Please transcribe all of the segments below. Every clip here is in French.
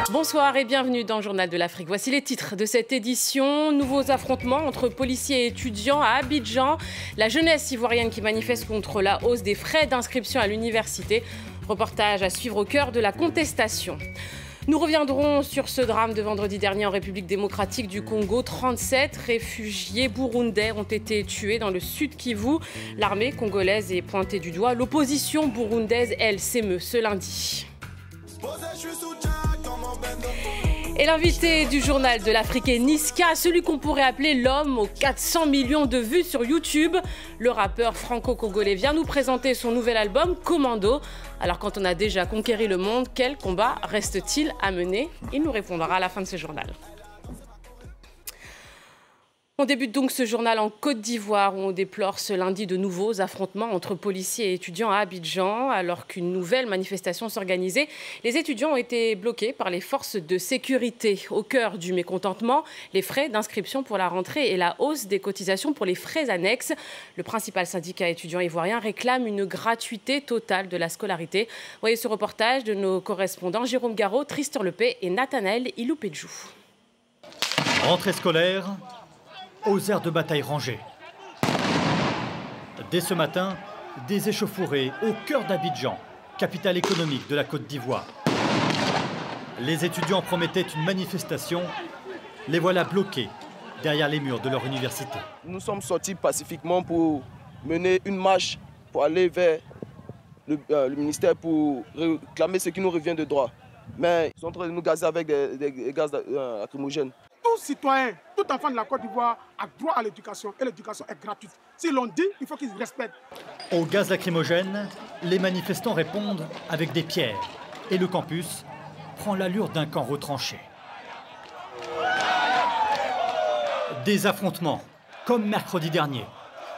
Bonsoir et bienvenue dans le Journal de l'Afrique. Voici les titres de cette édition. Nouveaux affrontements entre policiers et étudiants à Abidjan. La jeunesse ivoirienne qui manifeste contre la hausse des frais d'inscription à l'université. Reportage à suivre au cœur de la contestation. Nous reviendrons sur ce drame de vendredi dernier en République démocratique du Congo. 37 réfugiés burundais ont été tués dans le sud Kivu. L'armée congolaise est pointée du doigt. L'opposition burundaise, elle, s'émeut ce lundi. Et l'invité du Journal de l'Afrique est Niska, celui qu'on pourrait appeler l'homme aux 400 millions de vues sur YouTube. Le rappeur franco-congolais vient nous présenter son nouvel album, Commando. Alors quand on a déjà conquéri le monde, quel combat reste-t-il à mener? Il nous répondra à la fin de ce journal. On débute donc ce journal en Côte d'Ivoire où on déplore ce lundi de nouveaux affrontements entre policiers et étudiants à Abidjan. Alors qu'une nouvelle manifestation s'organisait, les étudiants ont été bloqués par les forces de sécurité. Au cœur du mécontentement, les frais d'inscription pour la rentrée et la hausse des cotisations pour les frais annexes. Le principal syndicat étudiant ivoirien réclame une gratuité totale de la scolarité. Voyez ce reportage de nos correspondants Jérôme Garot, Tristan Lepay et Nathanaël Iloupedjou. Rentrée scolaire aux aires de bataille rangées. Dès ce matin, des échauffourées au cœur d'Abidjan, capitale économique de la Côte d'Ivoire. Les étudiants promettaient une manifestation, les voilà bloqués derrière les murs de leur université. Nous sommes sortis pacifiquement pour mener une marche, pour aller vers le ministère pour réclamer ce qui nous revient de droit. Mais ils sont en train de nous gazer avec des gaz lacrymogènes. Tout citoyen, tout enfant de la Côte d'Ivoire a droit à l'éducation et l'éducation est gratuite. Si l'on dit, il faut qu'ils respectent. Au gaz lacrymogène, les manifestants répondent avec des pierres et le campus prend l'allure d'un camp retranché. Des affrontements, comme mercredi dernier.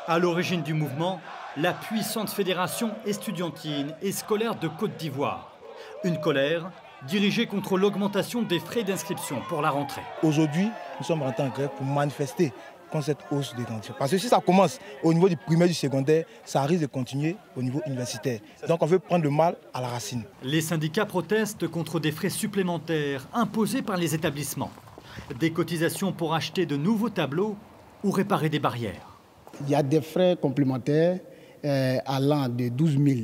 À l'origine du mouvement, la puissante fédération estudiantine et scolaire de Côte d'Ivoire. Une colère dirigée contre l'augmentation des frais d'inscription pour la rentrée. Aujourd'hui, nous sommes rentrés en grève pour manifester contre cette hausse des grandeurs. Parce que si ça commence au niveau du primaire et du secondaire, ça risque de continuer au niveau universitaire. Donc on veut prendre le mal à la racine. Les syndicats protestent contre des frais supplémentaires imposés par les établissements. Des cotisations pour acheter de nouveaux tableaux ou réparer des barrières. Il y a des frais complémentaires allant de 12 000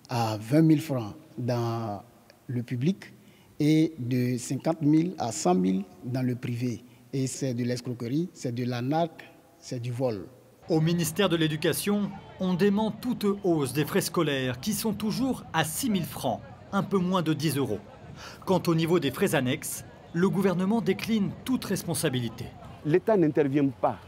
à 20 000 francs dans le public et de 50 000 à 100 000 dans le privé. Et c'est de l'escroquerie, c'est de l'arnaque, c'est du vol. Au ministère de l'Éducation, on dément toute hausse des frais scolaires qui sont toujours à 6 000 francs, un peu moins de 10 €. Quant au niveau des frais annexes, le gouvernement décline toute responsabilité. L'État n'intervient pas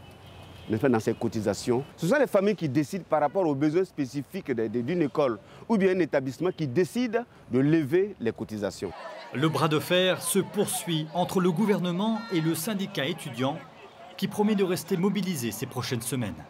dans ces cotisations. Ce sont les familles qui décident par rapport aux besoins spécifiques d'une école ou bien un établissement qui décide de lever les cotisations. Le bras de fer se poursuit entre le gouvernement et le syndicat étudiant qui promet de rester mobilisé ces prochaines semaines.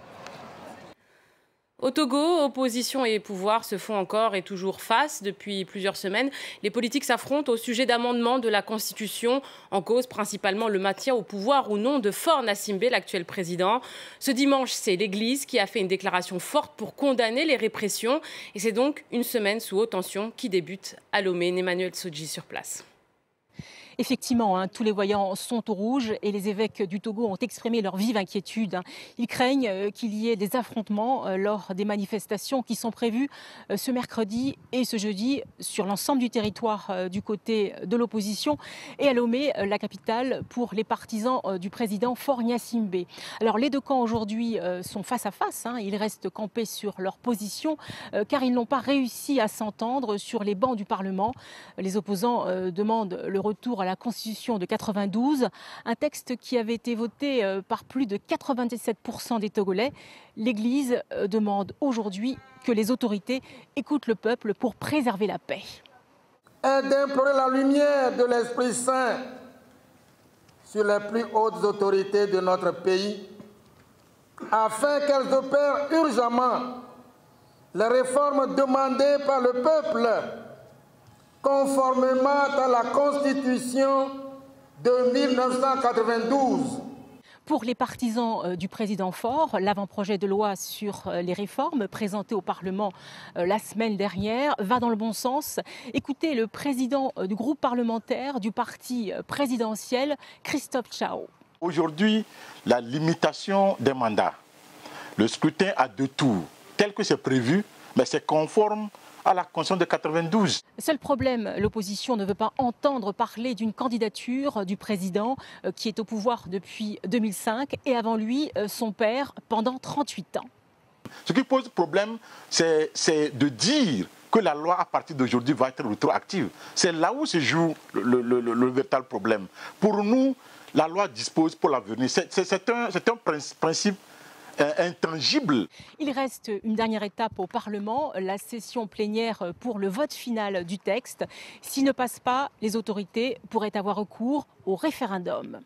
Au Togo, opposition et pouvoir se font encore et toujours face depuis plusieurs semaines. Les politiques s'affrontent au sujet d'amendements de la Constitution, en cause principalement le maintien au pouvoir ou non de Faure Gnassingbé, l'actuel président. Ce dimanche, c'est l'Église qui a fait une déclaration forte pour condamner les répressions. Et c'est donc une semaine sous haute tension qui débute à Lomé. Emmanuel Sodji sur place. Effectivement, tous les voyants sont au rouge et les évêques du Togo ont exprimé leur vive inquiétude. Ils craignent qu'il y ait des affrontements lors des manifestations qui sont prévues ce mercredi et ce jeudi sur l'ensemble du territoire du côté de l'opposition et à Lomé, la capitale, pour les partisans du président Faure Gnassingbé. Alors les deux camps aujourd'hui sont face à face. Ils restent campés sur leur position car ils n'ont pas réussi à s'entendre sur les bancs du Parlement. Les opposants demandent le retour à la Constitution de 92, un texte qui avait été voté par plus de 97% des Togolais. L'Église demande aujourd'hui que les autorités écoutent le peuple pour préserver la paix. Et d'implorer la lumière de l'Esprit Saint sur les plus hautes autorités de notre pays, afin qu'elles opèrent urgemment les réformes demandées par le peuple, conformément à la Constitution de 1992. Pour les partisans du président Faure, l'avant-projet de loi sur les réformes présenté au Parlement la semaine dernière va dans le bon sens. Écoutez le président du groupe parlementaire du parti présidentiel, Christophe Tchao. Aujourd'hui, la limitation des mandats, le scrutin à 2 tours, tel que c'est prévu, mais c'est conforme à la Constitution de 92. Seul problème, l'opposition ne veut pas entendre parler d'une candidature du président qui est au pouvoir depuis 2005 et avant lui, son père, pendant 38 ans. Ce qui pose problème, c'est de dire que la loi à partir d'aujourd'hui va être rétroactive. C'est là où se joue le véritable problème. Pour nous, la loi dispose pour l'avenir. C'est un principe intangible. Il reste une dernière étape au Parlement, la session plénière pour le vote final du texte. S'il ne passe pas, les autorités pourraient avoir recours au référendum.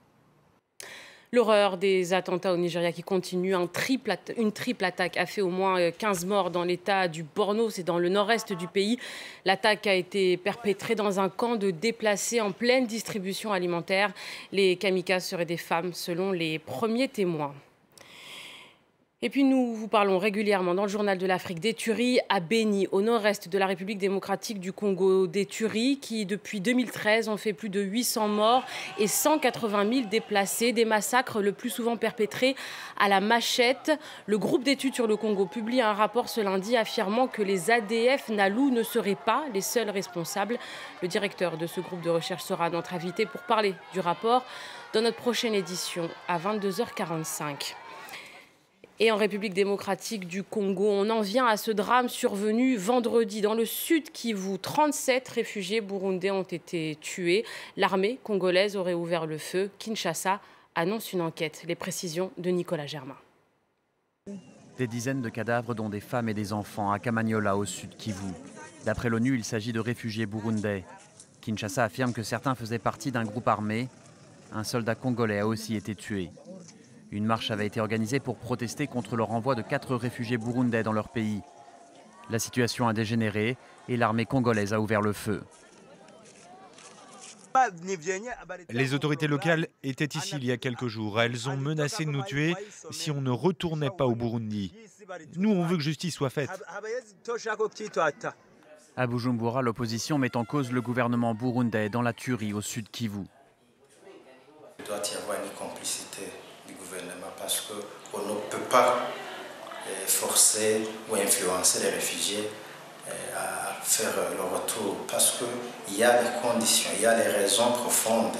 L'horreur des attentats au Nigeria qui continue. Une triple attaque a fait au moins 15 morts dans l'état du Borno, c'est dans le nord-est du pays. L'attaque a été perpétrée dans un camp de déplacés en pleine distribution alimentaire. Les kamikazes seraient des femmes, selon les premiers témoins. Et puis nous vous parlons régulièrement dans le journal de l'Afrique des tueries à Beni, au nord-est de la République démocratique du Congo. Des tueries qui, depuis 2013, ont fait plus de 800 morts et 180 000 déplacés. Des massacres le plus souvent perpétrés à la machette. Le groupe d'études sur le Congo publie un rapport ce lundi affirmant que les ADF Nalu ne seraient pas les seuls responsables. Le directeur de ce groupe de recherche sera notre invité pour parler du rapport dans notre prochaine édition à 22h45. Et en République démocratique du Congo, on en vient à ce drame survenu vendredi. Dans le sud Kivu, 37 réfugiés burundais ont été tués. L'armée congolaise aurait ouvert le feu. Kinshasa annonce une enquête. Les précisions de Nicolas Germain. Des dizaines de cadavres, dont des femmes et des enfants, à Kamanyola, au sud Kivu. D'après l'ONU, il s'agit de réfugiés burundais. Kinshasa affirme que certains faisaient partie d'un groupe armé. Un soldat congolais a aussi été tué. Une marche avait été organisée pour protester contre le renvoi de 4 réfugiés burundais dans leur pays. La situation a dégénéré et l'armée congolaise a ouvert le feu. Les autorités locales étaient ici il y a quelques jours. Elles ont menacé de nous tuer si on ne retournait pas au Burundi. Nous, on veut que justice soit faite. À Bujumbura, l'opposition met en cause le gouvernement burundais dans la tuerie au sud Kivu. Il doit y avoir une complicité du gouvernement parce qu'on ne peut pas forcer ou influencer les réfugiés à faire le retour parce qu'il y a des conditions, il y a des raisons profondes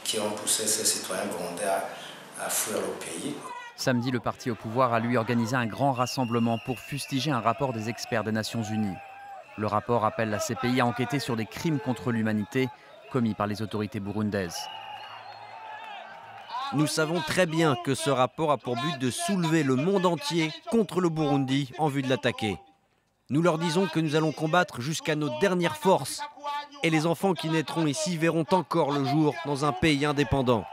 qui ont poussé ces citoyens burundais à fuir le pays. Samedi, le parti au pouvoir a lui organisé un grand rassemblement pour fustiger un rapport des experts des Nations Unies. Le rapport appelle la CPI à enquêter sur des crimes contre l'humanité commis par les autorités burundaises. Nous savons très bien que ce rapport a pour but de soulever le monde entier contre le Burundi en vue de l'attaquer. Nous leur disons que nous allons combattre jusqu'à nos dernières forces. Et les enfants qui naîtront ici verront encore le jour dans un pays indépendant.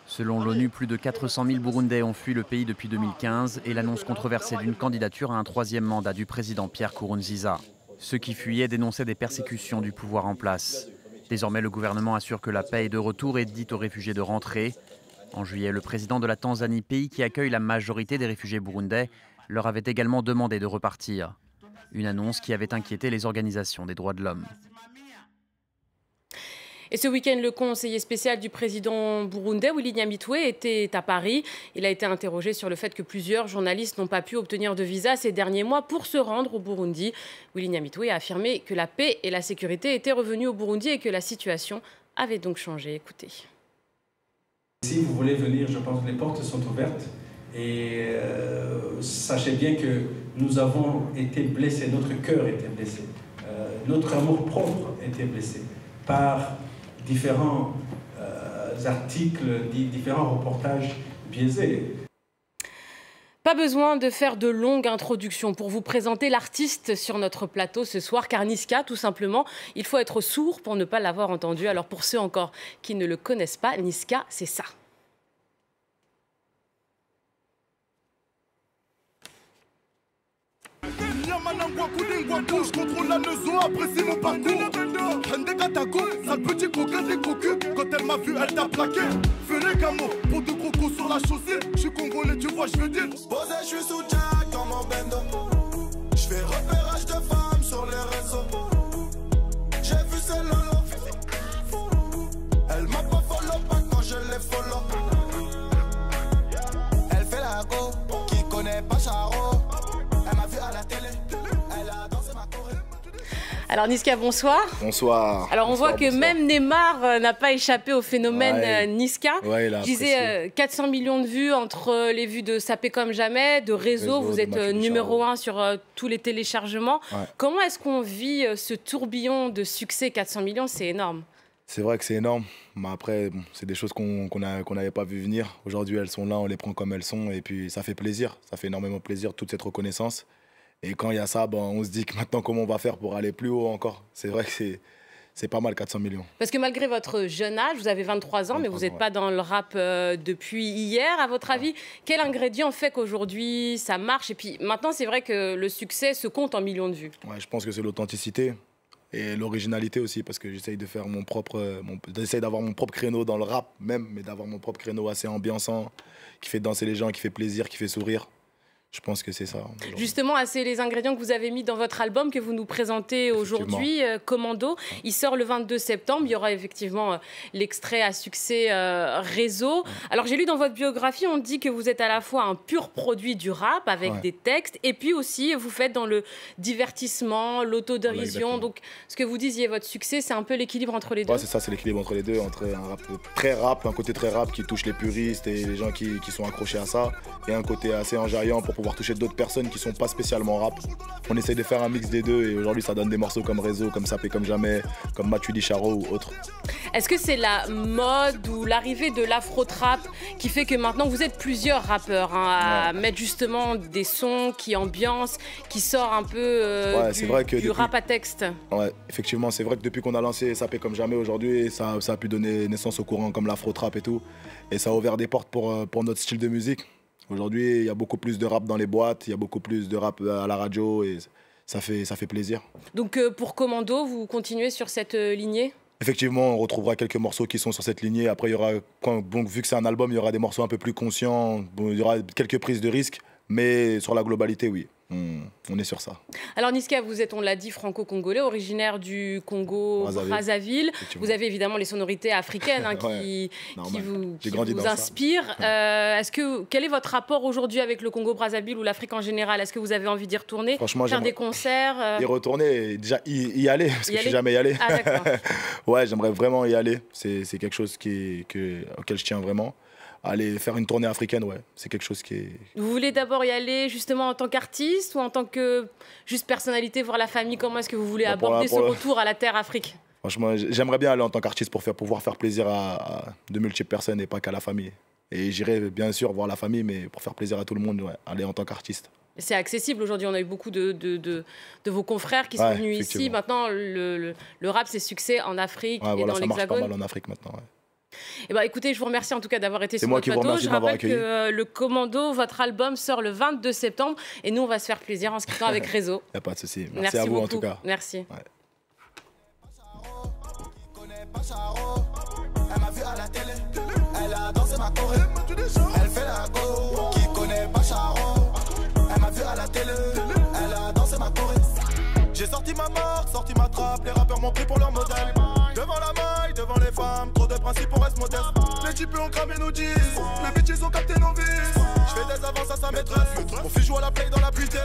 Selon l'ONU, plus de 400 000 Burundais ont fui le pays depuis 2015 et l'annonce controversée d'une candidature à un 3e mandat du président Pierre Nkurunziza. Ceux qui fuyaient dénonçaient des persécutions du pouvoir en place. Désormais, le gouvernement assure que la paix est de retour et dit aux réfugiés de rentrer. En juillet, le président de la Tanzanie, pays qui accueille la majorité des réfugiés burundais, leur avait également demandé de repartir. Une annonce qui avait inquiété les organisations des droits de l'homme. Et ce week-end, le conseiller spécial du président burundais, Willy Nyamitwe, était à Paris. Il a été interrogé sur le fait que plusieurs journalistes n'ont pas pu obtenir de visa ces derniers mois pour se rendre au Burundi. Willy Nyamitwe a affirmé que la paix et la sécurité étaient revenues au Burundi et que la situation avait donc changé. Écoutez. Si vous voulez venir, je pense que les portes sont ouvertes. Et sachez bien que nous avons été blessés, notre cœur était blessé, notre amour propre était blessé par différents articles, différents reportages biaisés. Pas besoin de faire de longues introductions pour vous présenter l'artiste sur notre plateau ce soir, car Niska, tout simplement, il faut être sourd pour ne pas l'avoir entendu. Alors pour ceux encore qui ne le connaissent pas, Niska, c'est ça. Je contrôle la leçon, apprécie mon parcours. Hende Katako, sale petit coquin des cocus. Quand elle m'a vu, elle t'a plaqué. Fais les camos, pour de crocos sur la chaussée. Je suis congolais, tu vois, je veux dire. Posé, je suis sous Jack dans mon bendo. Je fais repérage de femmes sur les réseaux. J'ai vu ce lolo. Elle m'a pas follow, pas quand je l'ai follow. Elle fait la go, qui connaît pas Charo. Elle m'a vu à la télé. Elle a dansé ma choré. Alors Niska, bonsoir. Bonsoir. Alors on voit que bonsoir. Même Neymar n'a pas échappé au phénomène Niska. Ouais, il a Je disais 400 millions de vues entre les vues de Sapé comme jamais, de Réseau. Vous êtes numéro 1 sur tous les téléchargements. Ouais. Comment est-ce qu'on vit ce tourbillon de succès? 400 millions, c'est énorme. C'est vrai que c'est énorme, mais après, bon, c'est des choses qu'on n'avait pas vu venir. Aujourd'hui, elles sont là, on les prend comme elles sont, et puis ça fait plaisir. Ça fait énormément plaisir, toute cette reconnaissance. Et quand il y a ça, ben, on se dit que maintenant, comment on va faire pour aller plus haut encore? C'est vrai que c'est pas mal, 400 millions. Parce que malgré votre jeune âge, vous avez 23 ans, mais vous n'êtes pas dans le rap depuis hier. À votre avis, quel ingrédient fait qu'aujourd'hui, ça marche? Et puis maintenant, c'est vrai que le succès se compte en millions de vues. Ouais, je pense que c'est l'authenticité. Et l'originalité aussi, parce que j'essaye de faire j'essaye d'avoir mon propre créneau dans le rap même, mais d'avoir mon propre créneau assez ambiançant, qui fait danser les gens, qui fait plaisir, qui fait sourire. Je pense que c'est ça. Justement, c'est les ingrédients que vous avez mis dans votre album que vous nous présentez aujourd'hui, Commando. Il sort le 22 septembre. Il y aura effectivement l'extrait à succès Réseau. Alors, j'ai lu dans votre biographie, on dit que vous êtes à la fois un pur produit du rap avec des textes, et puis aussi, vous faites dans le divertissement, l'autodérision. Donc, ce que vous disiez, votre succès, c'est un peu l'équilibre entre les deux. Ouais, c'est ça, c'est l'équilibre entre les deux, entre un rap très rap, un côté très rap qui touche les puristes et les gens qui sont accrochés à ça, et un côté assez enjaillant pour pouvoir toucher d'autres personnes qui sont pas spécialement rap. On essaye de faire un mix des deux, et aujourd'hui ça donne des morceaux comme Réseau, comme Sapé comme jamais, comme Matuidi Charo ou autres. Est-ce que c'est la mode ou l'arrivée de l'afro-trap qui fait que maintenant vous êtes plusieurs rappeurs à mettre justement des sons qui ambiancent, qui sortent un peu du rap à texte? Ouais, effectivement, c'est vrai que depuis qu'on a lancé Sapé comme jamais aujourd'hui, ça a pu donner naissance au courant comme l'afro-trap et tout, et ça a ouvert des portes pour notre style de musique. Aujourd'hui, il y a beaucoup plus de rap dans les boîtes, il y a beaucoup plus de rap à la radio, et ça fait plaisir. Donc pour Commando, vous continuez sur cette lignée? Effectivement, on retrouvera quelques morceaux qui sont sur cette lignée. Après, il y aura, vu que c'est un album, il y aura des morceaux un peu plus conscients, il y aura quelques prises de risques, mais sur la globalité, oui. On est sur ça. Alors Niska, vous êtes, on l'a dit, franco-congolais, originaire du Congo, Brazzaville. Vous avez évidemment les sonorités africaines qui vous inspirent. Quel est votre rapport aujourd'hui avec le Congo-Brazzaville ou l'Afrique en général? Est-ce que vous avez envie d'y retourner, faire des concerts Y retourner, déjà y aller, parce que je ne suis jamais y allé. Ah, d'accord. Ouais, j'aimerais vraiment y aller. C'est quelque chose auquel je tiens vraiment. Aller faire une tournée africaine, ouais, c'est quelque chose qui est... Vous voulez d'abord y aller justement en tant qu'artiste ou en tant que juste personnalité, voir la famille? Comment est-ce que vous voulez aborder ce retour à la terre Afrique? Franchement, j'aimerais bien aller en tant qu'artiste pour pouvoir faire plaisir à de multiples personnes et pas qu'à la famille. Et j'irai bien sûr voir la famille, mais pour faire plaisir à tout le monde, ouais, aller en tant qu'artiste. C'est accessible aujourd'hui, on a eu beaucoup de vos confrères qui sont venus ici. Maintenant, le rap, c'est succès en Afrique et dans l'Hexagone. Ça marche pas mal en Afrique maintenant, ouais. Eh ben, écoutez, je vous remercie en tout cas d'avoir été sur notre plateau. Je rappelle que le Commando, votre album, sort le 22 septembre et nous, on va se faire plaisir en se quittant avec Réseau. Il n'y a pas de souci. Merci à vous beaucoup. En tout cas. Merci. Ouais. Elle m'a vu à la télé, elle a dansé ma choré. Elle fait la go, qui connaît pas Charo. Elle m'a vu à la télé, elle a dansé ma choré. J'ai sorti ma marque, sorti ma trappe, les rappeurs m'ont pris pour leur modèle. Devant la maille, devant les femmes, trop de principes pour rester modeste. Les types ont cramé nos jeans, les bitches ont capté nos vies. Je fais des avances à sa maîtresse, mon fils joue à la play dans la putain.